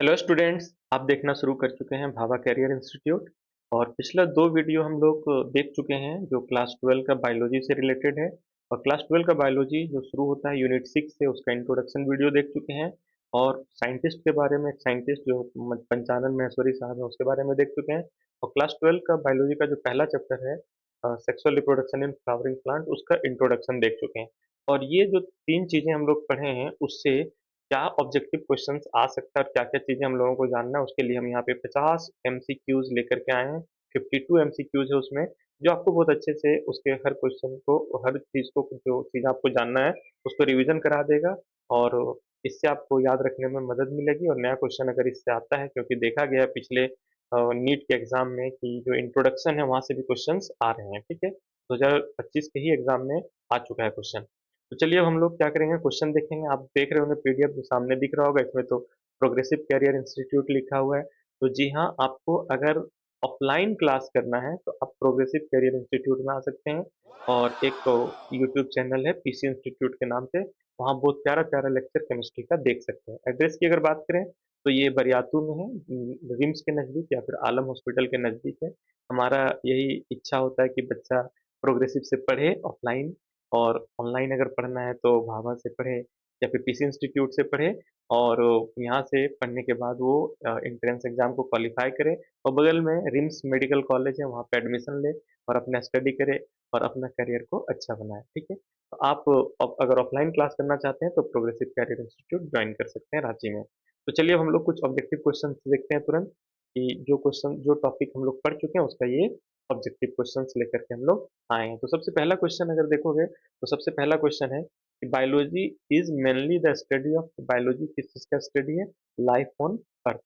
Hello students, आप देखना शुरू कर चुके हैं भाभा कैरियर इंस्टीट्यूट। और पिछला 2 वीडियो हम लोग देख चुके हैं जो क्लास 12 का बायोलॉजी से रिलेटेड है। और क्लास 12 का बायोलॉजी जो शुरू होता है यूनिट 6 से, उसका इंट्रोडक्शन वीडियो देख चुके हैं। और साइंटिस्ट के बारे में, एक साइंटिस्ट जो पंचानन महेश्वरी साहब है, उसके बारे में देख चुके हैं। और क्लास 12 का बायोलॉजी का जो पहला चैप्टर है, sexual reproduction in flowering plant, उसका इंट्रोडक्शन देख चुके हैं। और ये जो 3 चीज़ें हम लोग पढ़े हैं, उससे क्या ऑब्जेक्टिव क्वेश्चंस आ सकता है और क्या-क्या चीज़ें हम लोगों को जानना है, उसके लिए हम यहाँ पे 50 एमसीक्यूज़ लेकर के आए हैं। 52 एमसीक्यूज़ है उसमें, जो आपको बहुत अच्छे से उसके हर क्वेश्चन को, हर चीज़ को, जो चीज़ आपको जानना है, उसको रिवीजन करा देगा। और इससे आपको याद रखने में मदद मिलेगी। और नया क्वेश्चन अगर इससे आता है, क्योंकि देखा गया है पिछले नीट के एग्ज़ाम में कि जो इंट्रोडक्शन है, वहाँ से भी क्वेश्चंस आ रहे हैं, ठीक है? 2025 के ही एग्ज़ाम में आ चुका है क्वेश्चन। तो चलिए अब हम लोग क्या करेंगे, क्वेश्चन देखेंगे। आप देख रहे होंगे पीडीएफ जो सामने दिख रहा होगा, इसमें तो प्रोग्रेसिव कैरियर इंस्टीट्यूट लिखा हुआ है। तो जी हाँ, आपको अगर ऑफलाइन क्लास करना है तो आप प्रोग्रेसिव कैरियर इंस्टीट्यूट में आ सकते हैं। और एक यूट्यूब चैनल है पीसी इंस्टीट्यूट के नाम से, वहाँ बहुत प्यारा प्यारा लेक्चर केमिस्ट्री का देख सकते हैं। एड्रेस की अगर बात करें तो ये बरियातू में है, रिम्स के नज़दीक या फिर आलम हॉस्पिटल के नज़दीक है। हमारा यही इच्छा होता है कि बच्चा प्रोग्रेसिव से पढ़े ऑफलाइन, और ऑनलाइन अगर पढ़ना है तो भाभा से पढ़े या फिर पीसी इंस्टीट्यूट से पढ़े। और यहाँ से पढ़ने के बाद वो एंट्रेंस एग्जाम को क्वालिफाई करे और बगल में रिम्स मेडिकल कॉलेज है, वहाँ पे एडमिशन ले और अपना स्टडी करे और अपना करियर को अच्छा बनाए, ठीक है? तो आप अगर ऑफलाइन क्लास करना चाहते हैं तो प्रोग्रेसिव कैरियर इंस्टीट्यूट ज्वाइन कर सकते हैं रांची में। तो चलिए अब हम लोग कुछ ऑब्जेक्टिव क्वेश्चन देखते हैं तुरंत, कि जो टॉपिक हम लोग पढ़ चुके हैं उसका ये ऑब्जेक्टिव क्वेश्चंस लेकर के हम लोग आए हैं। तो सबसे पहला क्वेश्चन अगर देखोगे, तो सबसे पहला क्वेश्चन है कि biology is mainly the study of, biology किस चीज का स्टडी है? Life on earth.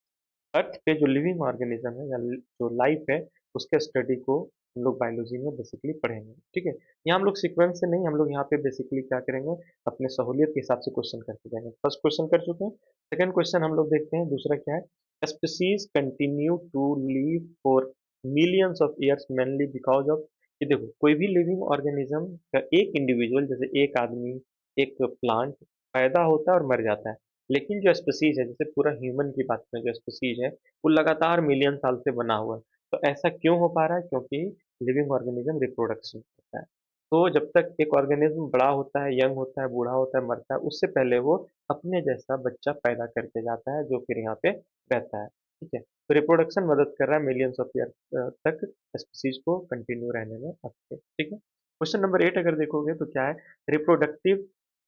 अर्थ पे जो लिविंग ऑर्गेनिज्म है या जो लाइफ है, उसके स्टडी को हम लोग बायोलॉजी में बेसिकली पढ़ेंगे, ठीक है? यहाँ हम लोग सीक्वेंस से नहीं, हम लोग यहाँ पे बेसिकली क्या करेंगे, अपने सहूलियत के हिसाब से क्वेश्चन करते जाएंगे। फर्स्ट क्वेश्चन कर चुके हैं। सेकंड क्वेश्चन हम लोग देखते हैं, दूसरा क्या है? Species continue to live for millions of years mainly because of. कि देखो, कोई भी लिविंग ऑर्गेनिज्म का एक इंडिविजुअल, जैसे एक आदमी, एक प्लांट पैदा होता है और मर जाता है। लेकिन जो स्पीसीज है, जैसे पूरा ह्यूमन की बात करें, जो स्पीसीज है वो लगातार मिलियन साल से बना हुआ है। तो ऐसा क्यों हो पा रहा है? क्योंकि लिविंग ऑर्गेनिज्म रिप्रोडक्शन होता है। तो जब तक एक ऑर्गेनिज्म बड़ा होता है, यंग होता है, बूढ़ा होता है, मरता है, उससे पहले वो अपने जैसा बच्चा पैदा करके जाता है, जो फिर यहाँ पे रहता है, ठीक है? तो रिप्रोडक्शन मदद कर रहा है मिलियंस ऑफ ईयर तक स्पीसीज को कंटिन्यू रहने में आपके, ठीक है? क्वेश्चन नंबर 8 अगर देखोगे तो क्या है? Reproductive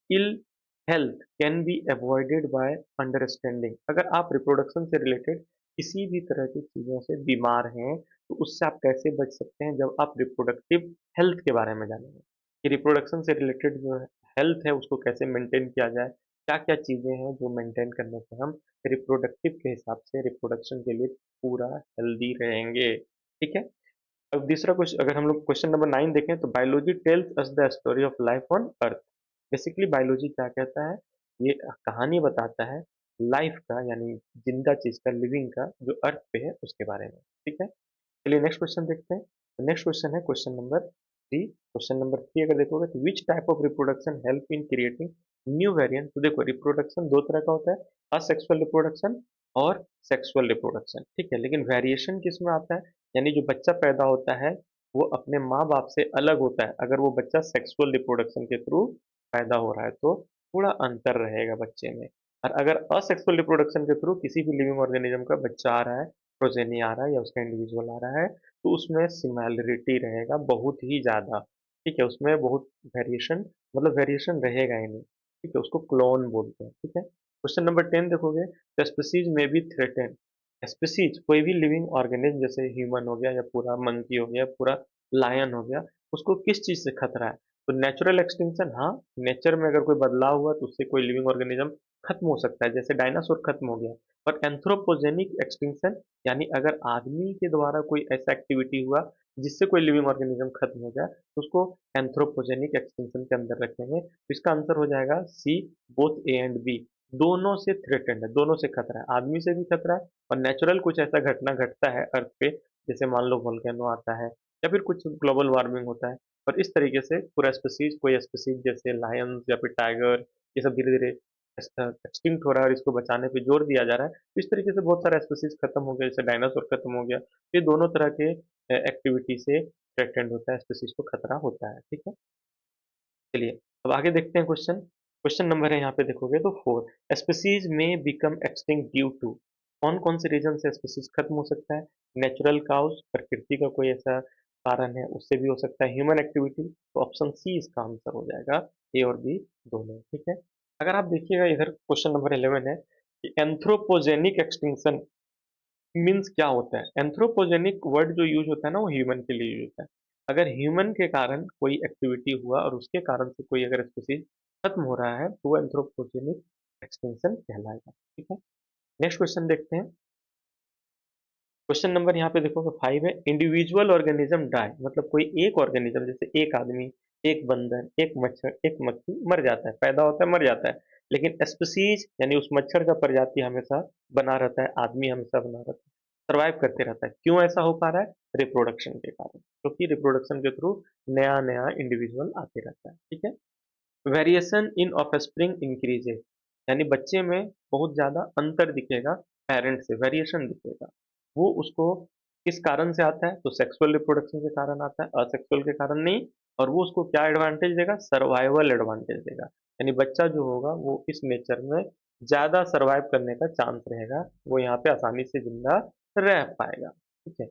ill health can be avoided by understanding. अगर आप रिप्रोडक्शन से रिलेटेड किसी भी तरह की चीज़ों से बीमार हैं, तो उससे आप कैसे बच सकते हैं, जब आप रिप्रोडक्टिव हेल्थ के बारे में जानेंगे कि रिप्रोडक्शन से रिलेटेड जो हेल्थ है उसको कैसे मेंटेन किया जाए, क्या-क्या चीज़ें हैं जो मेंटेन करने से हम रिप्रोडक्टिव के हिसाब से रिप्रोडक्शन के लिए पूरा हेल्दी रहेंगे, ठीक है? अब दूसरा क्वेश्चन अगर हम लोग क्वेश्चन नंबर 9 देखें, तो biology tells us the story of life on earth. Basically biology क्या कहता है? ये कहानी बताता है लाइफ का, यानी जिंदा चीज का, लिविंग का, जो अर्थ पे है उसके बारे में, ठीक है? चलिए नेक्स्ट क्वेश्चन देखते हैं। नेक्स्ट क्वेश्चन है क्वेश्चन नंबर 3। क्वेश्चन नंबर 3 अगर देखोगे तो which type of reproduction help in creating new variant. तो देखो, रिप्रोडक्शन दो तरह का होता है, असेक्सुअल रिप्रोडक्शन और सेक्सुअल रिप्रोडक्शन, ठीक है? लेकिन वेरिएशन किस में आता है? यानी जो बच्चा पैदा होता है वो अपने माँ बाप से अलग होता है, अगर वो बच्चा सेक्सुअल रिप्रोडक्शन के थ्रू पैदा हो रहा है तो थोड़ा अंतर रहेगा बच्चे में। और अगर असेक्सुअल रिप्रोडक्शन के थ्रू किसी भी लिविंग ऑर्गेनिज्म का बच्चा आ रहा है, प्रोजेनी आ रहा है या उसका इंडिविजुअल आ रहा है, तो उसमें सिमिलरिटी रहेगा बहुत ही ज़्यादा, ठीक है? उसमें बहुत वेरिएशन, मतलब वेरिएशन रहेगा ही नहीं, ठीक है? उसको क्लोन बोलते हैं, ठीक है? क्वेश्चन नंबर 10 देखोगे, द स्पीसीज में बी थ्रेटेन। स्पीसीज कोई भी लिविंग ऑर्गेनिज्म, जैसे ह्यूमन हो गया या पूरा मंकी हो गया, पूरा लायन हो गया, उसको किस चीज़ से खतरा है? तो नेचुरल एक्सटिंक्शन, हाँ, नेचर में अगर कोई बदलाव हुआ तो उससे कोई लिविंग ऑर्गेनिज्म खत्म हो सकता है, जैसे डायनासोर खत्म हो गया। और एंथ्रोपोजेनिक एक्सटिंक्शन, यानी अगर आदमी के द्वारा कोई ऐसा एक्टिविटी हुआ जिससे कोई लिविंग ऑर्गेनिज्म खत्म हो जाए, तो उसको एंथ्रोपोजेनिक एक्सटिंक्शन के अंदर रखेंगे। तो इसका आंसर हो जाएगा सी, बोथ ए एंड बी। दोनों से थ्रेटेंड है, दोनों से खतरा है, आदमी से भी खतरा है और नेचुरल कुछ ऐसा घटना घटता है अर्थ पे, जैसे मान लो वोल्केनो आता है या फिर कुछ ग्लोबल वार्मिंग होता है। और इस तरीके से पूरा स्पीसीज, कोई स्पीसीज जैसे लायंस या फिर टाइगर, ये सब धीरे धीरे एक्सटिंक्ट हो रहा है और इसको बचाने पे जोर दिया जा रहा है, तो इस तरीके से बहुत सारा स्पीसीज खत्म हो गया, जैसे डायनासोर खत्म हो गया। ये दोनों तरह के एक्टिविटी से थ्रेटेंड होता है, स्पीसीज को खतरा होता है। ठीक है, चलिए अब आगे देखते हैं क्वेश्चन। क्वेश्चन नंबर है यहाँ पे देखोगे तो 4, स्पीसीज में बिकम एक्सटिंक्ट ड्यू टू, कौन कौन से रीजन से स्पीसीज खत्म हो सकता है? नेचुरल काउज, प्रकृति का कोई ऐसा कारण है उससे भी हो सकता है, ह्यूमन एक्टिविटी, तो ऑप्शन सी इसका आंसर हो जाएगा, ए और बी दोनों। ठीक है, अगर आप देखिएगा इधर क्वेश्चन नंबर 11 है कि एंथ्रोपोजेनिक एक्सटिंक्शन मीन्स क्या होता है? एंथ्रोपोजेनिक वर्ड जो यूज होता है ना, वो ह्यूमन के लिए यूज होता है। अगर ह्यूमन के कारण कोई एक्टिविटी हुआ और उसके कारण से कोई अगर स्पीसीज खत्म हो रहा है तो वो एंथ्रोपोजेनिक एक्सटिंक्शन कहलाएगा। ठीक है, नेक्स्ट क्वेश्चन देखते हैं। क्वेश्चन नंबर यहाँ पे देखो 5 है, इंडिविजुअल ऑर्गेनिज्म डाई, मतलब कोई एक ऑर्गेनिज्म, जैसे एक आदमी, एक बंदर, एक मच्छर, एक मक्खी मर जाता है, पैदा होता है मर जाता है, लेकिन स्पीसीज यानी उस मच्छर का प्रजाति हमेशा बना रहता है, आदमी हमेशा बना रहता है, सर्वाइव करते रहता है। क्यों ऐसा हो पा रहा है? रिप्रोडक्शन के कारण, क्योंकि रिप्रोडक्शन के थ्रू नया नया इंडिविजुअल आते रहता है। ठीक है, वेरिएशन इन ऑफस्प्रिंग इंक्रीजेज, यानी बच्चे में बहुत ज़्यादा अंतर दिखेगा पेरेंट से, वेरिएशन दिखेगा। वो उसको किस कारण से आता है? तो सेक्सुअल रिप्रोडक्शन के कारण आता है, असेक्सुअल के कारण नहीं। और वो उसको क्या एडवांटेज देगा? सर्वाइवल एडवांटेज देगा, यानी बच्चा जो होगा वो इस नेचर में ज़्यादा सर्वाइव करने का चांस रहेगा, वो यहाँ पे आसानी से जिंदा रह पाएगा। ठीक है,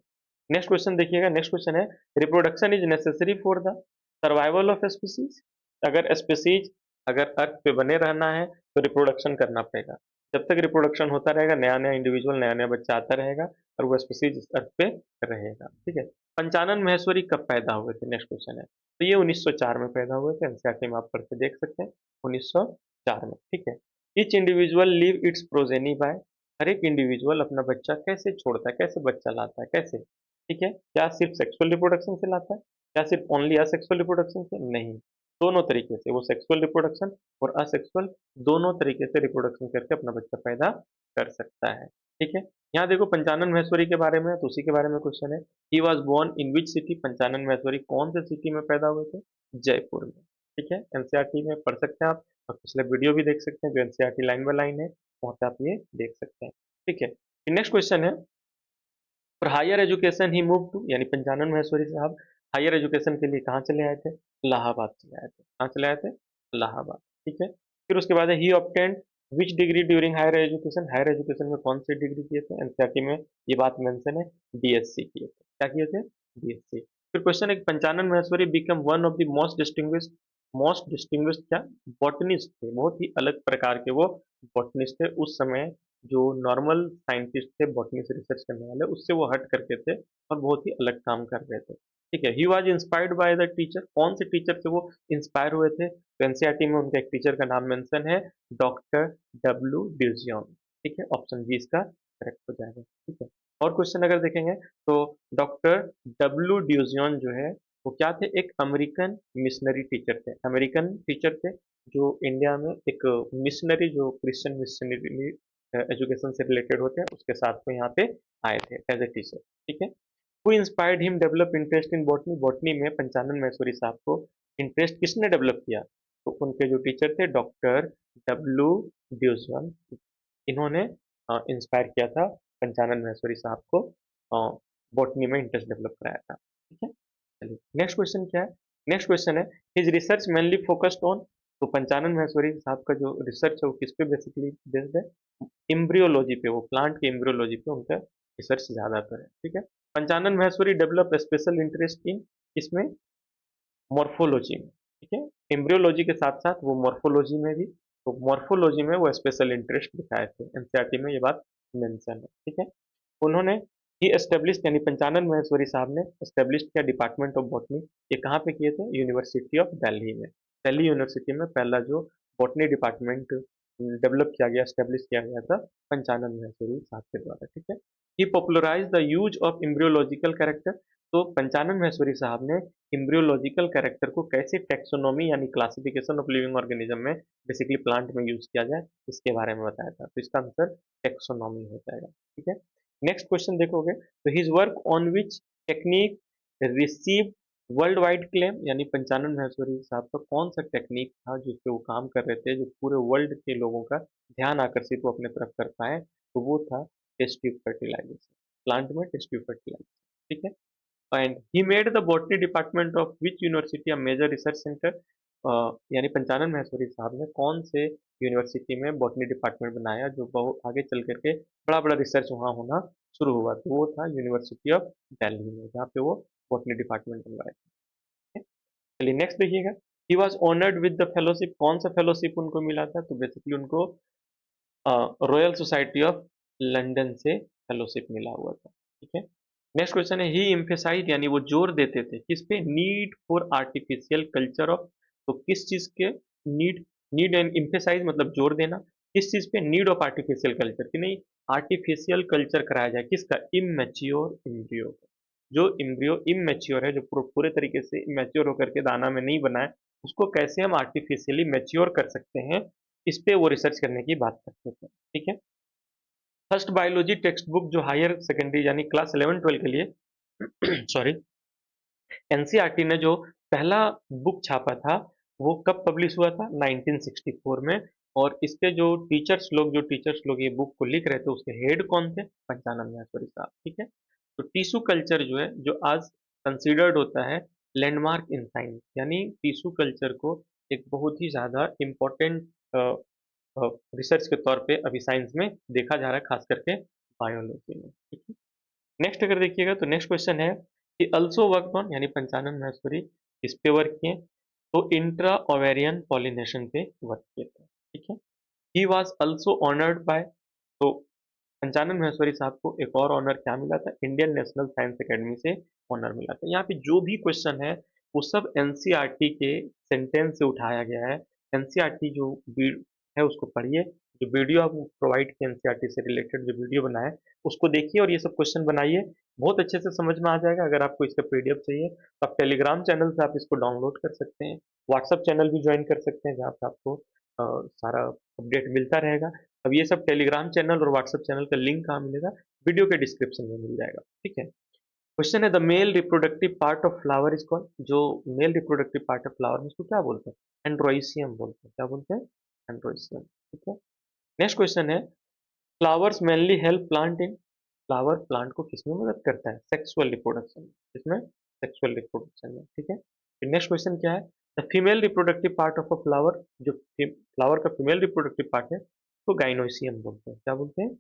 नेक्स्ट क्वेश्चन देखिएगा। नेक्स्ट क्वेश्चन है, reproduction is necessary for the survival of species, अगर स्पीसीज अगर अर्थ पे बने रहना है तो रिप्रोडक्शन करना पड़ेगा। जब तक रिप्रोडक्शन होता रहेगा, नया नया इंडिविजुअल, नया नया बच्चा आता रहेगा और वो स्पीसीज इस अर्थ पे रहेगा। ठीक है, पंचानन महेश्वरी कब पैदा हुए थे? नेक्स्ट क्वेश्चन है, तो ये 1904 में पैदा हुए थे, एनसीईआरटी में आप पढ़ के देख सकते हैं, 1904 में। ठीक है, each individual leave its progeny by, हर एक इंडिविजुअल अपना बच्चा कैसे छोड़ता है, कैसे बच्चा लाता है, कैसे? ठीक है, क्या सिर्फ सेक्सुअल रिप्रोडक्शन से लाता है? क्या सिर्फ ओनली असेक्सुअल रिप्रोडक्शन से? नहीं, दोनों तरीके से, वो सेक्सुअल रिप्रोडक्शन और असेक्सुअल दोनों तरीके से रिप्रोडक्शन करके अपना बच्चा पैदा कर सकता है। ठीक है, यहाँ देखो पंचानन महेश्वरी के बारे में, तो उसी के बारे में क्वेश्चन है, he was born in which city, Panchanan Maheshwari कौन से सिटी में पैदा हुए थे? जयपुर में। ठीक है, एनसीईआरटी में पढ़ सकते हैं आप, और पिछले वीडियो भी देख सकते हैं जो एनसीईआरटी लाइन बाय लाइन है, वहाँ पे आप ये देख सकते हैं। ठीक है, नेक्स्ट क्वेश्चन है, और higher education he move to, यानी पंचानन महेश्वरी साहब हायर एजुकेशन के लिए कहाँ चले आए थे? इलाहाबाद चले आए थे। कहाँ चले आए थे? इलाहाबाद। ठीक है, फिर उसके बाद है he obtained which degree during higher education, higher education में कौन सी डिग्री किए थे? एनसीईआरटी में ये बात मेंशन है, बीएससी किए थे। क्या किए थे? बीएससी। फिर क्वेश्चन है, Panchanan Maheshwari become one of the most distinguished क्या? बॉटनिस्ट थे, बहुत ही अलग प्रकार के वो बॉटनिस्ट थे उस समय। जो नॉर्मल साइंटिस्ट थे, बॉटनी से रिसर्च करने वाले, उससे वो हट करके थे और बहुत ही अलग काम कर रहे थे। ठीक है, he was inspired by the teacher, कौन से टीचर से वो इंस्पायर हुए थे? तो एनसीईआरटी में उनके एक टीचर का नाम मेंशन है, डॉक्टर डब्ल्यू ड्यूजियन। ठीक है, ऑप्शन बी इसका करेक्ट हो जाएगा। ठीक है, और क्वेश्चन अगर देखेंगे तो डॉक्टर डब्ल्यू ड्यूजियन जो है वो क्या थे? एक अमेरिकन मिशनरी टीचर थे, अमेरिकन टीचर थे जो इंडिया में एक मिशनरी, जो क्रिश्चियन मिशनरी एजुकेशन से रिलेटेड होते हैं, उसके साथ वो यहाँ पे आए थे एज ए टीचर। ठीक है, who inspired him develop interest in botany, botany में पंचानन महेश्वरी साहब को इंटरेस्ट किसने डेवलप किया? तो उनके जो टीचर थे डॉक्टर डब्ल्यू ड्यूजन, इन्होंने इंस्पायर किया था पंचानन महेश्वरी साहब को, बॉटनी में इंटरेस्ट डेवलप कराया था। ठीक है, चलिए नेक्स्ट क्वेश्चन क्या है? नेक्स्ट क्वेश्चन है, his research mainly focused on, तो पंचानन महेश्वरी साहब का जो रिसर्च है वो किस पे बेसिकली बेस्ड है? एम्ब्रियोलॉजी पे, वो प्लांट के एम्ब्रियोलॉजी पे उनका रिसर्च ज़्यादातर है। ठीक है, Panchanan Maheshwari develop special interest in, इसमें मॉर्फोलॉजी में। ठीक है, एम्ब्रियोलॉजी के साथ साथ वो मॉर्फोलॉजी में भी, तो मॉर्फोलॉजी में वो स्पेशल इंटरेस्ट दिखाए थे, एनसीईआरटी में ये बात मेंशन है। ठीक है, उन्होंने ही एस्टेब्लिश, यानी पंचानन महेश्वरी साहब ने एस्टेब्लिश किया डिपार्टमेंट ऑफ बॉटनी, ये कहाँ पे किए थे? यूनिवर्सिटी ऑफ दिल्ली में, दिल्ली यूनिवर्सिटी में पहला जो बॉटनी डिपार्टमेंट डेवलप किया गया, एस्टेब्लिश किया गया था पंचानन महेश्वरी साहब के द्वारा। ठीक है, he popularise the use of embryological character, तो पंचानन महेश्वरी साहब ने एम्ब्रियोलॉजिकल कैरेक्टर को कैसे टैक्सोनॉमी यानी क्लासिफिकेशन ऑफ लिविंग ऑर्गेनिज्म में, बेसिकली प्लांट में यूज किया जाए, इसके बारे में बताया था, तो इसका आंसर टैक्सोनॉमी हो जाएगा। ठीक है, नेक्स्ट क्वेश्चन देखोगे तो his work on which technique receive world wide claim यानी पंचानन महेश्वरी साहब का कौन सा टेक्निक था जिस पे वो काम कर रहे थे, जो पूरे वर्ल्ड के लोगों का ध्यान आकर्षित वो अपने तरफ कर पाए, तो वो था टेस्ट ट्यूब फर्टिलाइजेशन, प्लांट में टेस्ट ट्यूब फर्टिलाइजेशन, ठीक है। And he made the botany department of which university a major research centre, यानी पंचानन महेश्वरी साहब ने कौन से यूनिवर्सिटी में बॉटनी डिपार्टमेंट बनाया जो बहुत आगे चल करके बड़ा बड़ा रिसर्च वहाँ होना शुरू हुआ, तो वो था यूनिवर्सिटी ऑफ दिल्ली में, जहाँ पे वो बॉटनी डिपार्टमेंट बनवाए थे। चलिए नेक्स्ट देखिएगा, he was honoured with the fellowship, कौन सा फेलोशिप उनको मिला था, तो बेसिकली उनको रॉयल सोसाइटी ऑफ लंदन से फेलोशिप मिला हुआ था, ठीक है। नेक्स्ट क्वेश्चन है, ही एम्फेसाइज यानी वो जोर देते थे किस पे, need for artificial culture of, तो किस चीज के नीड, नीड एंड एम्फेसाइज मतलब जोर देना, किस चीज पे, नीड ऑफ आर्टिफिशियल कल्चर कि नहीं आर्टिफिशियल कल्चर कराया जाए, किसका, इमेच्योर एम्ब्रियो, जो एम्ब्रियो इमेच्योर है, जो पूरे तरीके से इमेच्योर होकर के दाना में नहीं बना है, उसको कैसे हम आर्टिफिशियली मैच्योर कर सकते हैं, इस पे वो रिसर्च करने की बात करते थे, ठीक है। फर्स्ट बायोलॉजी टेक्स्ट बुक जो हायर सेकेंडरी यानी क्लास 11 12 के लिए सॉरी एनसीईआरटी ने जो पहला बुक छापा था वो कब पब्लिश हुआ था, 1964 में। और इसके जो टीचर्स लोग ये बुक को लिख रहे थे उसके हेड कौन थे, पंचानन महेश्वरी साहब, ठीक है। तो टिश्यू कल्चर जो है, जो आज कंसीडर्ड होता है लैंडमार्क इन साइंस, यानी टिश्यू कल्चर को एक बहुत ही ज्यादा इम्पोर्टेंट रिसर्च के तौर पे अभी साइंस में देखा जा रहा है, खास करके बायोलॉजी में, ठीक है। नेक्स्ट अगर देखिएगा तो नेक्स्ट क्वेश्चन है कि अल्सो वर्क ऑन, यानी पंचानन महेश्वरी इस पे वर्क किए, तो इंट्रा ओवेरियन पॉलिनेशन पे वर्क किए थे, ठीक है। He was also honoured bye, तो पंचानन महेश्वरी साहब को एक और ऑनर क्या मिला था, इंडियन नेशनल साइंस एकेडमी से ऑनर मिला था। यहाँ पे जो भी क्वेश्चन है वो सब एनसीईआरटी के सेंटेंस से उठाया गया है। एनसीईआरटी जो है उसको पढ़िए, जो वीडियो आपको प्रोवाइड किया एनसीईआरटी से रिलेटेड जो वीडियो बनाए उसको देखिए और ये सब क्वेश्चन बनाइए, बहुत अच्छे से समझ में आ जाएगा। अगर आपको इसका पीडीएफ चाहिए तो आप टेलीग्राम चैनल से आप इसको डाउनलोड कर सकते हैं, व्हाट्सएप चैनल भी ज्वाइन कर सकते हैं जहाँ पे आपको सारा अपडेट मिलता रहेगा। अब ये सब टेलीग्राम चैनल और व्हाट्सएप चैनल का लिंक कहाँ मिलेगा, वीडियो के डिस्क्रिप्शन में मिल जाएगा, ठीक है। क्वेश्चन है, the male reproductive part of flower is called, जो male reproductive part of flower में उसको क्या बोलते हैं, एंड्रोइसियम बोलते हैं, क्या बोलते हैं, एंड्रोइसियम, ठीक है। नेक्स्ट क्वेश्चन है, flowers mainly help plant in, flower plant को किसमें मदद करता है, सेक्सुअल रिप्रोडक्शन, इसमें सेक्सुअल रिप्रोडक्शन में, ठीक है। फिर नेक्स्ट क्वेश्चन क्या है, the female reproductive part of a flower, जो फ्लावर का फीमेल रिप्रोडक्टिव पार्ट है तो गाइनोसियम बोलते हैं, क्या बोलते हैं,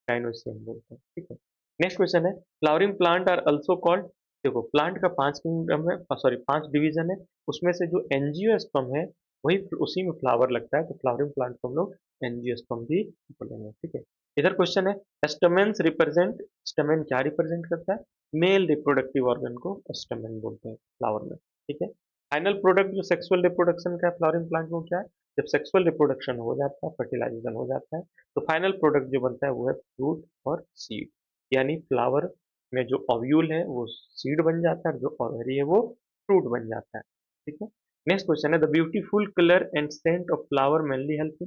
गाइनोसियम बोलते हैं, ठीक है। नेक्स्ट क्वेश्चन है, flowering plant are also called, देखो प्लांट का 5 किंगडम है, सॉरी 5 डिवीजन है, उसमें से जो एंजियोस्पर्म है वही उसी में फ्लावर लगता है, तो फ्लावरिंग प्लांट को हम लोग एंजियोस्पर्म भी बोलेंगे, ठीक है। इधर क्वेश्चन है, स्टमेन्स रिप्रेजेंट, स्टमेन क्या रिप्रेजेंट करता है, मेल रिप्रोडक्टिव ऑर्गन को स्टमेन बोलते हैं फ्लावर में, ठीक है। फाइनल प्रोडक्ट जो सेक्सुअल रिप्रोडक्शन का है फ्लावरिंग प्लांट में क्या है, जब सेक्सुअल रिप्रोडक्शन हो जाता है, फर्टिलाइजेशन हो जाता है, तो फाइनल प्रोडक्ट जो बनता है वो है फ्रूट और सीड, यानी फ्लावर में जो ओव्यूल है वो सीड बन जाता है, जो ओवरी है वो फ्रूट बन जाता है, ठीक है। नेक्स्ट क्वेश्चन है, the beautiful colour and scent of flower mainly help,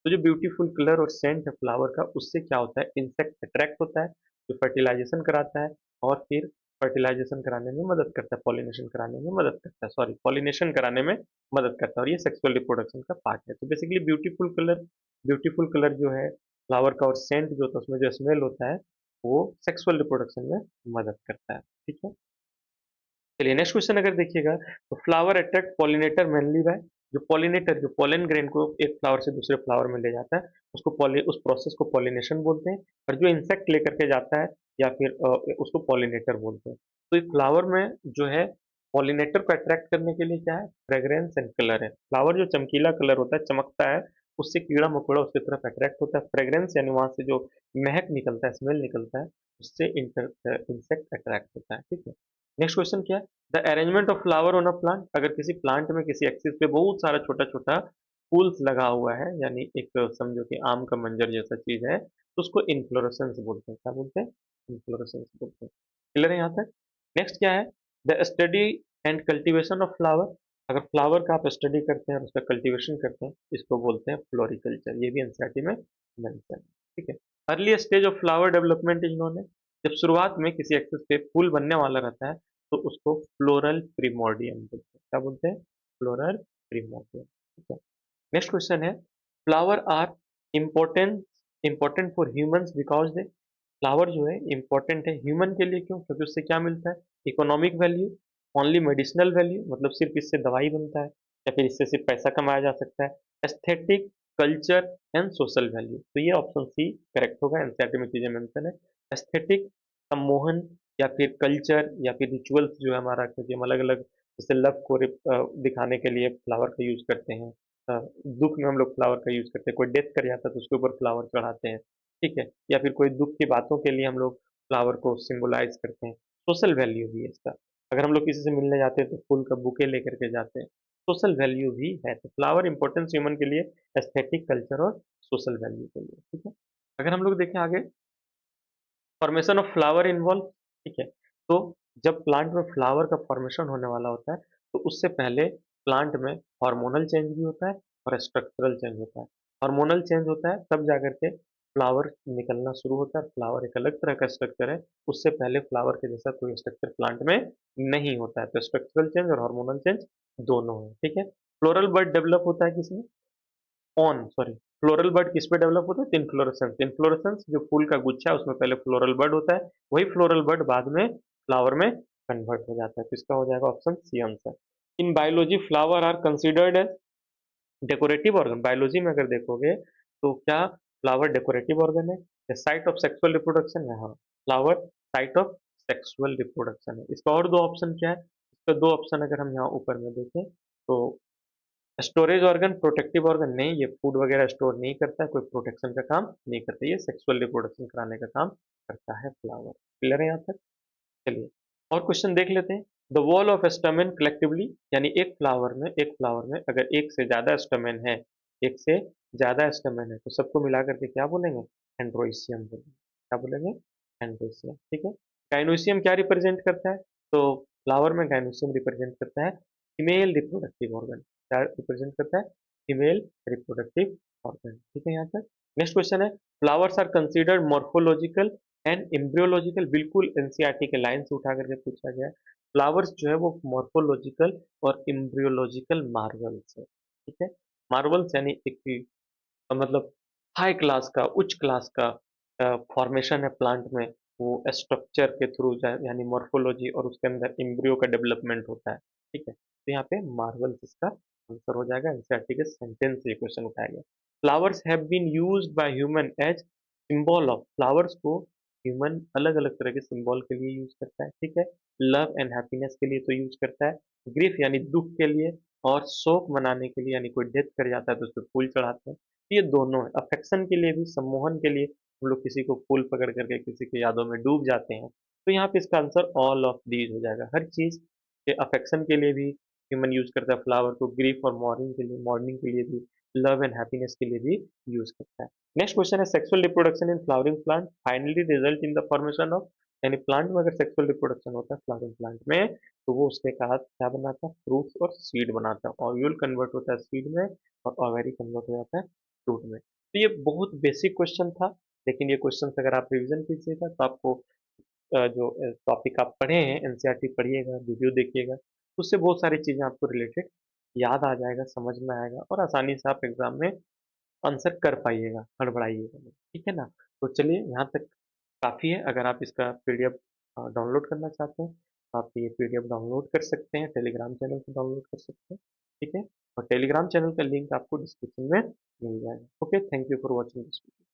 तो जो ब्यूटीफुल कलर और सेंट है फ्लावर का उससे क्या होता है, इंसेक्ट अट्रैक्ट होता है जो फर्टिलाइजेशन कराता है, और फिर फर्टिलाइजेशन कराने में मदद करता है, पॉलिनेशन कराने में मदद करता है, सॉरी पॉलिनेशन कराने में मदद करता है, और ये सेक्सुअल रिप्रोडक्शन का पार्ट है। तो बेसिकली ब्यूटीफुल कलर जो है फ्लावर का, और सेंट जो होता है उसमें जो स्मेल होता है वो सेक्सुअल रिप्रोडक्शन में मदद करता है, ठीक है। चलिए नेक्स्ट क्वेश्चन अगर देखिएगा, तो flower attract pollinator mainly by, जो पॉलिनेटर जो पोलन ग्रेन को एक फ्लावर से दूसरे फ्लावर में ले जाता है उसको उस प्रोसेस को पॉलिनेशन बोलते हैं, और जो इंसेक्ट लेकर के जाता है या फिर उसको पॉलिनेटर बोलते हैं। तो इस फ्लावर में जो है पॉलिनेटर को अट्रैक्ट करने के लिए क्या है, फ्रेग्रेंस एंड कलर है, फ्लावर जो चमकीला कलर होता है चमकता है उससे कीड़ा मकोड़ा उसकी तरफ अट्रैक्ट होता है, फ्रेग्रेंस यानी वहां से जो महक निकलता है, स्मेल निकलता है, उससे इंसेक्ट अट्रैक्ट होता है, ठीक है। नेक्स्ट क्वेश्चन क्या है, the arrangement of flower on a plant, अगर किसी प्लांट में किसी एक्सिस पे बहुत सारा छोटा छोटा फूल्स लगा हुआ है, यानी एक समझो कि आम का मंजर जैसा चीज है, तो उसको इन्फ्लोरेसेंस बोलते हैं, क्या बोलते हैं, इन्फ्लोरेसेंस बोलते हैं। क्लियर है यहाँ तक। नेक्स्ट क्या है, the study and cultivation of flower, अगर फ्लावर का आप स्टडी करते हैं और उसका कल्टीवेशन करते हैं इसको बोलते हैं फ्लोरिकल्चर, ये भी एनसीईआरटी में मेंशन है, ठीक है। Early stage of flower development is known है, जब शुरुआत में किसी एक्सिस पे फूल बनने वाला रहता है तो उसको फ्लोरल प्रिमोर्डियम बोलते हैं। क्या बोलते हैं? Floral primordium. ठीक है। नेक्स्ट क्वेश्चन है, flower are important important for humans because they, flower जो है इम्पोर्टेंट है ह्यूमन के लिए, क्यों? क्योंकि उससे क्या मिलता है? Economic value, only medicinal value, मतलब सिर्फ इससे दवाई बनता है, या फिर इससे सिर्फ पैसा कमाया जा सकता है, aesthetic, culture and social value. तो ये ऑप्शन सी करेक्ट होगा, एनसीईआरटी में चीजें मेंशन है। एस्थेटिक, सम्मोहन, या फिर कल्चर, या फिर रिचुअल्स जो है हमारा, क्योंकि हम अलग अलग जैसे लव को दिखाने के लिए फ्लावर का यूज करते हैं, दुख में हम लोग फ्लावर का यूज करते हैं, कोई डेथ कर जाता है तो उसके ऊपर फ्लावर चढ़ाते हैं, ठीक है, या फिर कोई दुख की बातों के लिए हम लोग फ्लावर को सिंबलाइज करते हैं। सोशल वैल्यू भी है इसका, अगर हम लोग किसी से मिलने जाते हैं तो फूल का बुके लेकर के जाते हैं, सोशल वैल्यू भी है। तो फ्लावर इंपॉर्टेंस ह्यूमन के लिए, एस्थेटिक, कल्चर और सोशल वैल्यू के लिए। ठीक है। अगर हम लोग देखें आगे, फॉर्मेशन ऑफ फ्लावर इन्वॉल्व, ठीक है, तो जब प्लांट में फ्लावर का फॉर्मेशन होने वाला होता है तो उससे पहले प्लांट में हार्मोनल चेंज भी होता है और स्ट्रक्चरल चेंज होता है। हार्मोनल चेंज होता है तब जाकर के फ्लावर निकलना शुरू होता है, फ्लावर एक अलग तरह का स्ट्रक्चर है, उससे पहले फ्लावर के जैसा कोई स्ट्रक्चर प्लांट में नहीं होता है। तो स्ट्रक्चरल चेंज और हार्मोनल चेंज दोनों है। ठीक है। फ्लोरल बड डेवलप होता है किसमें? ऑन सॉरी, फ्लोरल बड किस पे डेवलप होता है? इन्फ्लोरेसेंस। इन्फ्लोरेसेंस जो फूल का गुच्छा है उसमें पहले फ्लोरल बड होता है, वही फ्लोरल बड बाद में फ्लावर में कन्वर्ट हो जाता है। तो इसका हो जाएगा option C answer. In biology flower are considered as decorative organ. Biology में अगर देखोगे तो क्या फ्लावर डेकोरेटिव ऑर्गन है? साइट ऑफ सेक्सुअल रिप्रोडक्शन है, हाँ, flower site of sexual reproduction है। इसका और दो ऑप्शन क्या है? इसका दो ऑप्शन अगर हम यहाँ ऊपर में देखें तो स्टोरेज ऑर्गन, प्रोटेक्टिव ऑर्गन नहीं, ये फूड वगैरह स्टोर नहीं करता है, कोई प्रोटेक्शन का काम नहीं करता, ये सेक्सुअल रिप्रोडक्शन कराने का काम करता है फ्लावर। क्लियर है यहाँ तक? चलिए और क्वेश्चन देख लेते हैं। द वॉल ऑफ स्टमेन कलेक्टिवली, यानी एक फ्लावर में अगर एक से ज्यादा स्टमेन है, एक से ज्यादा स्टमेन है तो सबको मिला करके क्या बोलेंगे? एंड्रोइसियम बोलेंगे। क्या बोलेंगे? एंड्रोइसियम। ठीक है। गाइनोसियम क्या रिप्रेजेंट करता है? तो फ्लावर में गाइनोसियम रिप्रेजेंट करता है फीमेल रिप्रोडक्टिव ऑर्गन। क्या रिप्रेजेंट करता है? Female reproductive organ. ठीक है यहाँ तक। नेक्स्ट क्वेश्चन है, flowers are considered morphological and embryological. बिल्कुल एनसीईआरटी के लाइन से उठा करके पूछा गया है। फ्लावर्स जो है वो मॉर्फोलॉजिकल और एम्ब्रियोलॉजिकल मार्वल्स है। ठीक है। मार्वल्स यानी एक मतलब हाई क्लास का, उच्च क्लास का फॉर्मेशन है प्लांट में, वो स्ट्रक्चर के थ्रू यानी मॉर्फोलॉजी और उसके अंदर एम्ब्रियो का डेवलपमेंट होता है। ठीक है। तो यहाँ पे मार्वल्स इसका आंसर हो जाएगा। एनसीईआरटी के सेंटेंस से ये क्वेश्चन उठाया गया। Flowers have been used by human as symbol of, flowers को ह्यूमन अलग अलग तरह के सिंबल के लिए यूज करता है। ठीक है। लव एंड हैप्पीनेस के लिए तो यूज करता है, ग्रीफ यानी दुख के लिए, और शोक मनाने के लिए, यानी कोई डेथ कर जाता है तो उस पर फूल चढ़ाते हैं। ये दोनों है, अफेक्शन के लिए भी, सम्मोहन के लिए, हम लोग किसी को फूल पकड़ करके किसी की यादों में डूब जाते हैं। तो यहाँ पे इसका आंसर ऑल ऑफ दीज हो जाएगा। हर चीज के अफेक्शन के लिए भी ह्यूमन यूज करता है फ्लावर को, ग्रीफ और मॉर्निंग के लिए भी, लव एंड हैप्पीनेस के लिए भी यूज करता है। नेक्स्ट क्वेश्चन है, sexual reproduction in flowering plant finally result in the formation of, यानी प्लांट में अगर सेक्सुअल रिप्रोडक्शन होता है फ्लावरिंग प्लांट में तो वो उसके बाद क्या बनाता है? फ्रूट्स और सीड बनाता है। ऑव्यूल कन्वर्ट होता है सीड में और ओवेरी कन्वर्ट हो जाता है फ्रूट में। तो ये बहुत बेसिक क्वेश्चन था, लेकिन ये क्वेश्चन अगर आप रिवीजन कीजिएगा तो आपको जो टॉपिक आप पढ़े हैं एनसीईआरटी पढ़िएगा, वीडियो देखिएगा, तो उससे बहुत सारी चीजें आपको रिलेटेड याद आ जाएगा, समझ में आएगा और आसानी से आप एग्जाम में आंसर कर पाइएगा, हड़बड़ाइएगा नहीं। ठीक है ना? तो चलिए यहाँ तक काफ़ी है। अगर आप इसका पीडीएफ डाउनलोड करना चाहते हैं तो आप ये पीडीएफ डाउनलोड कर सकते हैं, टेलीग्राम चैनल से डाउनलोड कर सकते हैं। ठीक है। और टेलीग्राम चैनल का लिंक आपको डिस्क्रिप्शन में मिल जाएगा। Okay, thank you for watching this video.